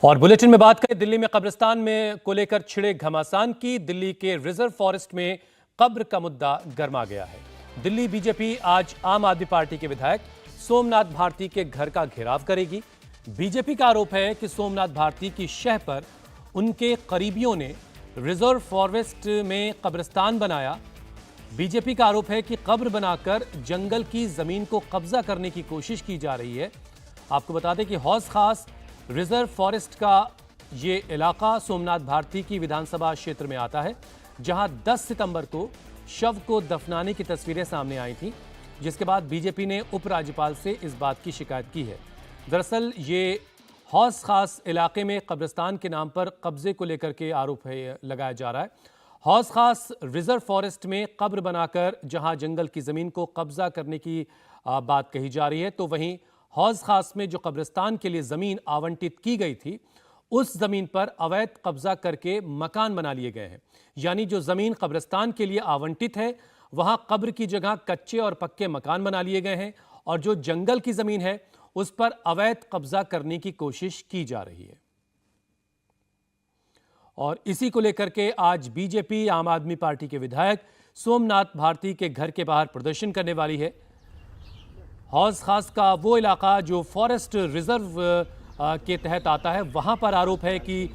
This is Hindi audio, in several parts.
और बुलेटिन में बात करें दिल्ली में कब्रिस्तान में को लेकर छिड़े घमासान की। दिल्ली के रिजर्व फॉरेस्ट में कब्र का मुद्दा गर्मा गया है। दिल्ली बीजेपी आज आम आदमी पार्टी के विधायक सोमनाथ भारती के घर का घेराव करेगी। बीजेपी का आरोप है कि सोमनाथ भारती की शह पर उनके करीबियों ने रिजर्व फॉरेस्ट में कब्रिस्तान बनाया। बीजेपी का आरोप है कि कब्र बनाकर जंगल की जमीन को कब्जा करने की कोशिश की जा रही है। आपको बता दें कि हौज खास रिजर्व फॉरेस्ट का ये इलाका सोमनाथ भारती की विधानसभा क्षेत्र में आता है, जहां 10 सितंबर को शव को दफनाने की तस्वीरें सामने आई थी, जिसके बाद बीजेपी ने उपराज्यपाल से इस बात की शिकायत की है। दरअसल ये हौज खास इलाके में कब्रिस्तान के नाम पर कब्जे को लेकर के आरोप लगाया जा रहा है। हौज खास रिजर्व फॉरेस्ट में कब्र बनाकर जहां जंगल की जमीन को कब्जा करने की बात कही जा रही है, तो वहीं हौज खास में जो कब्रिस्तान के लिए जमीन आवंटित की गई थी, उस जमीन पर अवैध कब्जा करके मकान बना लिए गए हैं। यानी जो जमीन कब्रिस्तान के लिए आवंटित है, वहां कब्र की जगह कच्चे और पक्के मकान बना लिए गए हैं, और जो जंगल की जमीन है उस पर अवैध कब्जा करने की कोशिश की जा रही है। और इसी को लेकर के आज बीजेपी आम आदमी पार्टी के विधायक सोमनाथ भारती के घर के बाहर प्रदर्शन करने वाली है। हौज खास का वो इलाका जो फॉरेस्ट रिजर्व के तहत आता है, वहां पर आरोप है कि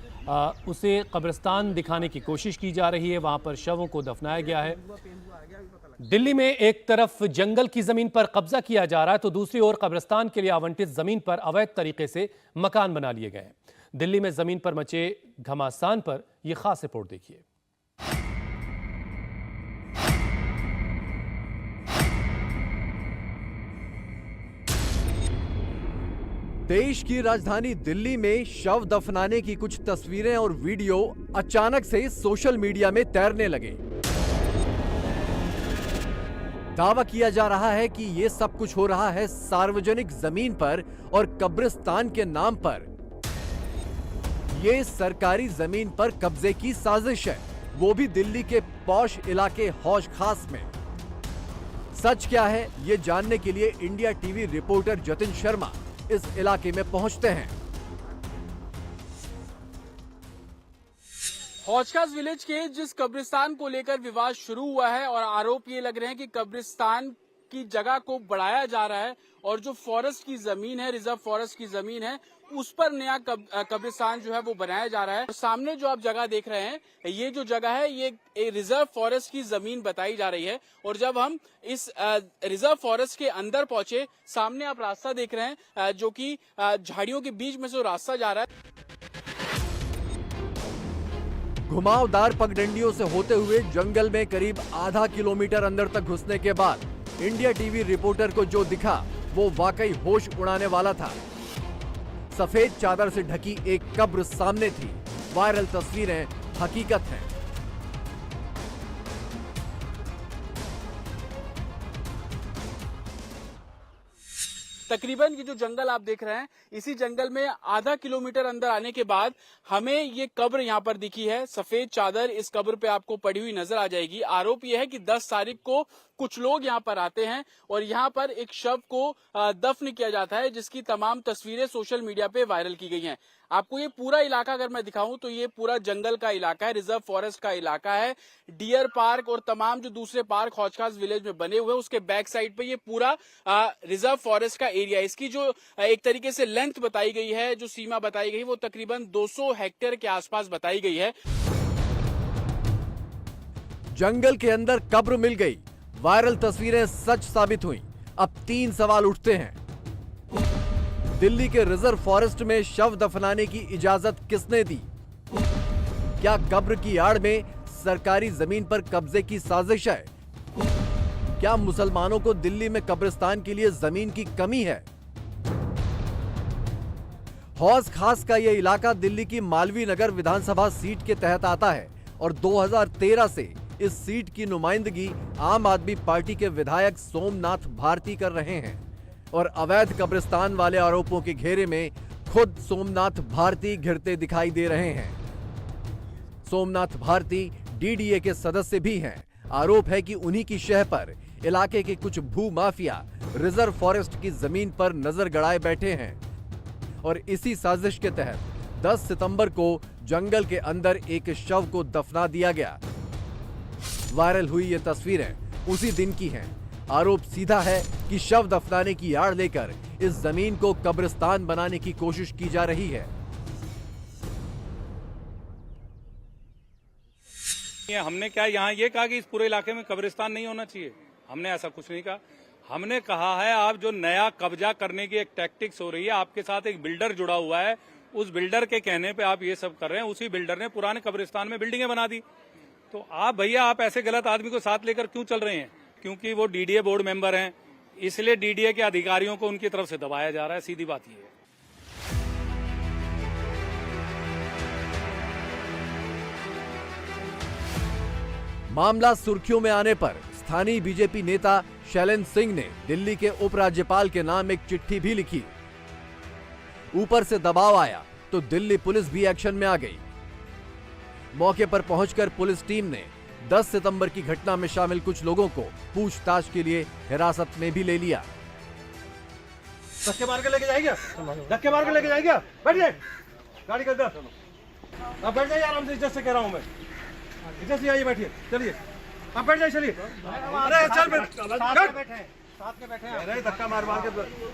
उसे कब्रिस्तान दिखाने की कोशिश की जा रही है, वहां पर शवों को दफनाया गया है। दिल्ली में एक तरफ जंगल की जमीन पर कब्जा किया जा रहा है, तो दूसरी ओर कब्रिस्तान के लिए आवंटित जमीन पर अवैध तरीके से मकान बना लिए गए हैं। दिल्ली में जमीन पर मचे घमासान पर यह खास रिपोर्ट देखिए। देश की राजधानी दिल्ली में शव दफनाने की कुछ तस्वीरें और वीडियो अचानक से सोशल मीडिया में तैरने लगे। दावा किया जा रहा है कि ये सब कुछ हो रहा है सार्वजनिक जमीन पर और कब्रिस्तान के नाम पर। ये सरकारी जमीन पर कब्जे की साजिश है, वो भी दिल्ली के पॉश इलाके हौज खास में। सच क्या है, ये जानने के लिए India TV reporter Jatin Sharma इस इलाके में पहुंचते हैं। हौजखास विलेज के जिस कब्रिस्तान को लेकर विवाद शुरू हुआ है और आरोप ये लग रहे हैं कि कब्रिस्तान की जगह को बढ़ाया जा रहा है और जो फॉरेस्ट की जमीन है, रिजर्व फॉरेस्ट की जमीन है, उस पर नया कब्रिस्तान जो है वो बनाया जा रहा है। सामने जो आप जगह देख रहे हैं, ये जो जगह है ये रिजर्व फॉरेस्ट की जमीन बताई जा रही है। और जब हम इस रिजर्व फॉरेस्ट के अंदर पहुंचे, सामने आप रास्ता देख रहे हैं जो कि झाड़ियों के बीच में से रास्ता जा रहा है। घुमावदार पगडंडियों से होते हुए जंगल में करीब आधा किलोमीटर अंदर तक घुसने के बाद इंडिया टीवी रिपोर्टर को जो दिखा वो वाकई होश उड़ाने वाला था। सफेद चादर से ढकी एक कब्र सामने थी। वायरल तस्वीरें हकीकत हैं। तकरीबन ये जो जंगल आप देख रहे हैं, इसी जंगल में आधा किलोमीटर अंदर आने के बाद हमें ये कब्र यहाँ पर दिखी है। सफेद चादर इस कब्र पे आपको पड़ी हुई नजर आ जाएगी। आरोप ये है कि 10 तारीख को कुछ लोग यहाँ पर आते हैं और यहाँ पर एक शव को दफन किया जाता है, जिसकी तमाम तस्वीरें सोशल मीडिया पे वायरल की गई हैं। आपको ये पूरा इलाका अगर मैं दिखाऊं तो ये पूरा जंगल का इलाका है, रिजर्व फॉरेस्ट का इलाका है। डियर पार्क और तमाम जो दूसरे पार्क हौज खास विलेज में बने हुए हैं, उसके बैक साइड पे ये पूरा रिजर्व फॉरेस्ट का एरिया है। इसकी जो एक तरीके से लेंथ बताई गई है, जो सीमा बताई गई, वो तकरीबन 200 हेक्टेयर के आसपास बताई गई है। जंगल के अंदर कब्र मिल गई। वायरल तस्वीरें सच साबित हुई। अब 3 सवाल उठते हैं। दिल्ली के रिजर्व फॉरेस्ट में शव दफनाने की इजाजत किसने दी? क्या कब्र की आड़ में सरकारी जमीन पर कब्जे की साजिश है? क्या मुसलमानों को दिल्ली में कब्रिस्तान के लिए जमीन की कमी है? हौज खास का यह इलाका दिल्ली की मालवीय नगर विधानसभा सीट के तहत आता है और 2013 से इस सीट की नुमाइंदगी आम आदमी पार्टी के विधायक सोमनाथ भारती कर रहे हैं। और अवैध कब्रिस्तान वाले आरोपों के घेरे में खुद सोमनाथ भारती घिरते दिखाई दे रहे हैं। सोमनाथ भारती डीडीए के सदस्य भी हैं। आरोप है कि उन्हीं की शह पर इलाके के कुछ भू माफिया रिजर्व फॉरेस्ट की जमीन पर नजर गड़ाए बैठे हैं और इसी साजिश के तहत 10 सितंबर को जंगल के अंदर एक शव को दफना दिया गया। वायरल हुई ये तस्वीरें उसी दिन की हैं। आरोप सीधा है कि शव दफनाने की आड़ लेकर इस जमीन को कब्रिस्तान बनाने की कोशिश की जा रही है। हमने क्या यहाँ ये कहा कि इस पूरे इलाके में कब्रिस्तान नहीं होना चाहिए, हमने ऐसा कुछ नहीं कहा। हमने कहा है आप जो नया कब्जा करने की एक टैक्टिक्स हो रही है, आपके साथ एक बिल्डर जुड़ा हुआ है, उस बिल्डर के कहने पे आप ये सब कर रहे हैं। उसी बिल्डर ने पुराने कब्रिस्तान में बिल्डिंगें बना दी। तो आप भैया आप ऐसे गलत आदमी को साथ लेकर क्यों चल रहे हैं? क्योंकि वो डीडीए बोर्ड मेंबर हैं, इसलिए डीडीए के अधिकारियों को उनकी तरफ से दबाया जा रहा है। सीधी बात ये है। मामला सुर्खियों में आने पर स्थानीय बीजेपी नेता शैलेंद्र सिंह ने दिल्ली के उपराज्यपाल के नाम एक चिट्ठी भी लिखी। ऊपर से दबाव आया तो दिल्ली पुलिस भी एक्शन में आ गई। मौके पर पहुंचकर पुलिस टीम ने 10 सितंबर की घटना में शामिल कुछ लोगों को पूछताछ के लिए हिरासत में भी ले लिया। धक्के मार के लेके जाएगा, धक्के मार के लेके जाएगा। बैठ जाए गाड़ी के अंदर, आप बैठ जाइए आराम से। इज्जत से कह रहा हूँ मैं, इज्जत से आइए, बैठिए, चलिए आप बैठ जाइए, चलिए। अरे चल साथ में बैठे, अरे धक्का मार मार के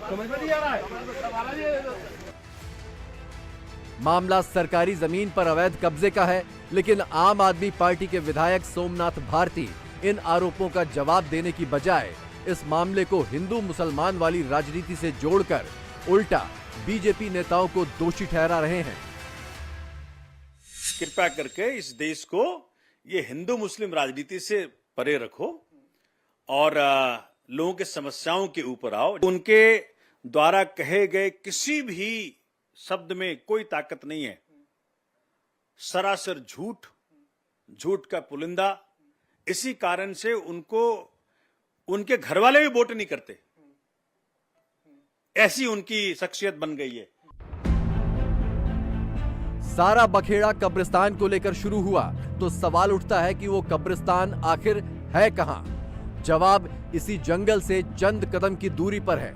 समझ में नहीं आ रहा है। मामला सरकारी जमीन पर अवैध कब्जे का है, लेकिन आम आदमी पार्टी के विधायक सोमनाथ भारती इन आरोपों का जवाब देने की बजाय इस मामले को हिंदू मुसलमान वाली राजनीति से जोड़कर उल्टा बीजेपी नेताओं को दोषी ठहरा रहे हैं। कृपया करके इस देश को ये हिंदू मुस्लिम राजनीति से परे रखो और लोगों के समस्याओं के ऊपर आओ। उनके द्वारा कहे गए किसी भी शब्द में कोई ताकत नहीं है। सरासर झूठ, झूठ का पुलिंदा। इसी कारण से उनको उनके घर वाले भी वोट नहीं करते। ऐसी उनकी शख्सियत बन गई है। सारा बखेड़ा कब्रिस्तान को लेकर शुरू हुआ तो सवाल उठता है कि वो कब्रिस्तान आखिर है कहां? जवाब इसी जंगल से चंद कदम की दूरी पर है।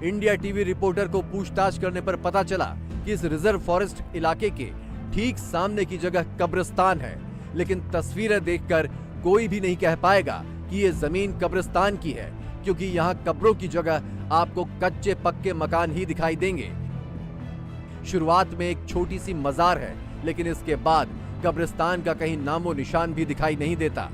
इंडिया टीवी रिपोर्टर को पूछताछ करने पर पता चला कि इस रिजर्व फॉरेस्ट इलाके के ठीक सामने की जगह कब्रिस्तान है, लेकिन तस्वीरें देखकर कोई भी नहीं कह पाएगा कि ये जमीन कब्रिस्तान की है, क्योंकि यहाँ कब्रों की जगह आपको कच्चे पक्के मकान ही दिखाई देंगे। शुरुआत में एक छोटी सी मजार है, लेकिन इसके बाद कब्रिस्तान का कहीं नामो निशान भी दिखाई नहीं देता।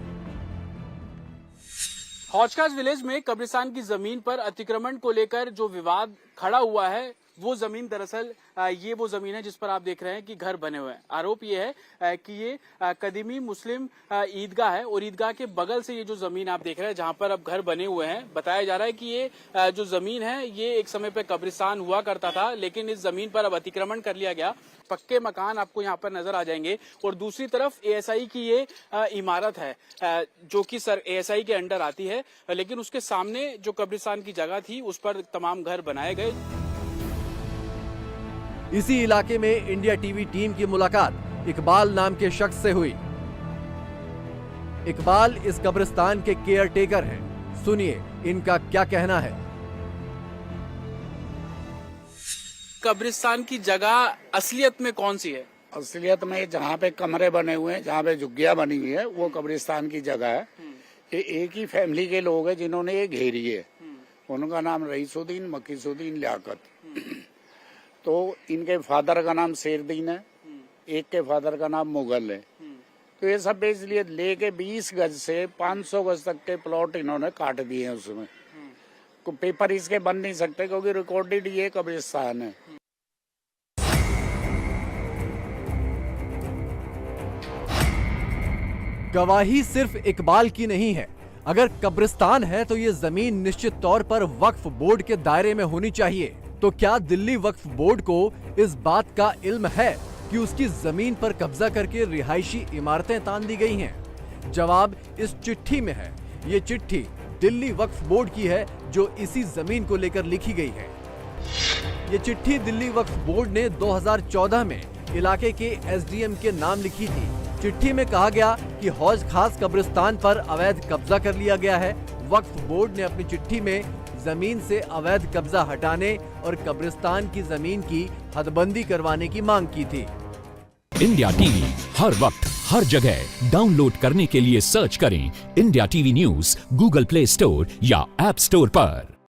हौजखास विलेज में कब्रिस्तान की जमीन पर अतिक्रमण को लेकर जो विवाद खड़ा हुआ है, वो जमीन दरअसल ये वो जमीन है जिस पर आप देख रहे हैं कि घर बने हुए हैं। आरोप ये है कि ये कदीमी मुस्लिम ईदगाह है और ईदगाह के बगल से ये जो जमीन आप देख रहे हैं जहां पर अब घर बने हुए हैं, बताया जा रहा है कि ये जो जमीन है ये एक समय पे कब्रिस्तान हुआ करता था, लेकिन इस जमीन पर अब अतिक्रमण कर लिया गया। पक्के मकान आपको यहाँ पर नजर आ जाएंगे और दूसरी तरफ एएसआई की ये इमारत है जो कि सर एएसआई के अंडर आती है, लेकिन उसके सामने जो कब्रिस्तान की जगह थी उस पर तमाम घर बनाए गए। इसी इलाके में इंडिया टीवी टीम की मुलाकात इकबाल नाम के शख्स से हुई। इकबाल इस कब्रिस्तान के केयर टेकर हैं। सुनिए इनका क्या कहना है। कब्रिस्तान की जगह असलियत में कौन सी है? असलियत में जहाँ पे कमरे बने हुए हैं, जहाँ पे झुग्गियाँ बनी हुई है, वो कब्रिस्तान की जगह है। ये एक ही फैमिली के लोग हैं जिन्होंने ये घेरी है। उनका नाम रईसुद्दीन, मकीसुद्दीन, लियाकत। तो इनके फादर का नाम शेरदीन है, एक के फादर का नाम मुगल है। तो ये सब इसलिए लेके 20 गज से 500 गज तक के प्लॉट इन्होंने काट दिए हैं। उसमें पेपर इसके बन नहीं सकते क्योंकि रिकॉर्डेड ये कब्रिस्तान है। गवाही सिर्फ इकबाल की नहीं है। अगर कब्रिस्तान है तो ये जमीन निश्चित तौर पर वक्फ बोर्ड के दायरे में होनी चाहिए। तो क्या दिल्ली वक्फ बोर्ड को इस बात का इल्म है कि उसकी जमीन पर कब्जा करके रिहायशी इमारतें तान दी गई हैं? जवाब इस चिट्ठी में है। ये चिट्ठी दिल्ली वक्फ बोर्ड की है जो इसी जमीन को लेकर लिखी गई है। ये चिट्ठी दिल्ली वक्फ बोर्ड ने 2014 में इलाके के एसडीएम के नाम लिखी थी। चिट्ठी में कहा गया कि हौज खास कब्रिस्तान पर अवैध कब्जा कर लिया गया है। वक्फ बोर्ड ने अपनी चिट्ठी में जमीन से अवैध कब्जा हटाने और कब्रिस्तान की जमीन की हदबंदी करवाने की मांग की थी। इंडिया टीवी हर वक्त हर जगह डाउनलोड करने के लिए सर्च करें India TV news Google play store या ऐप स्टोर पर।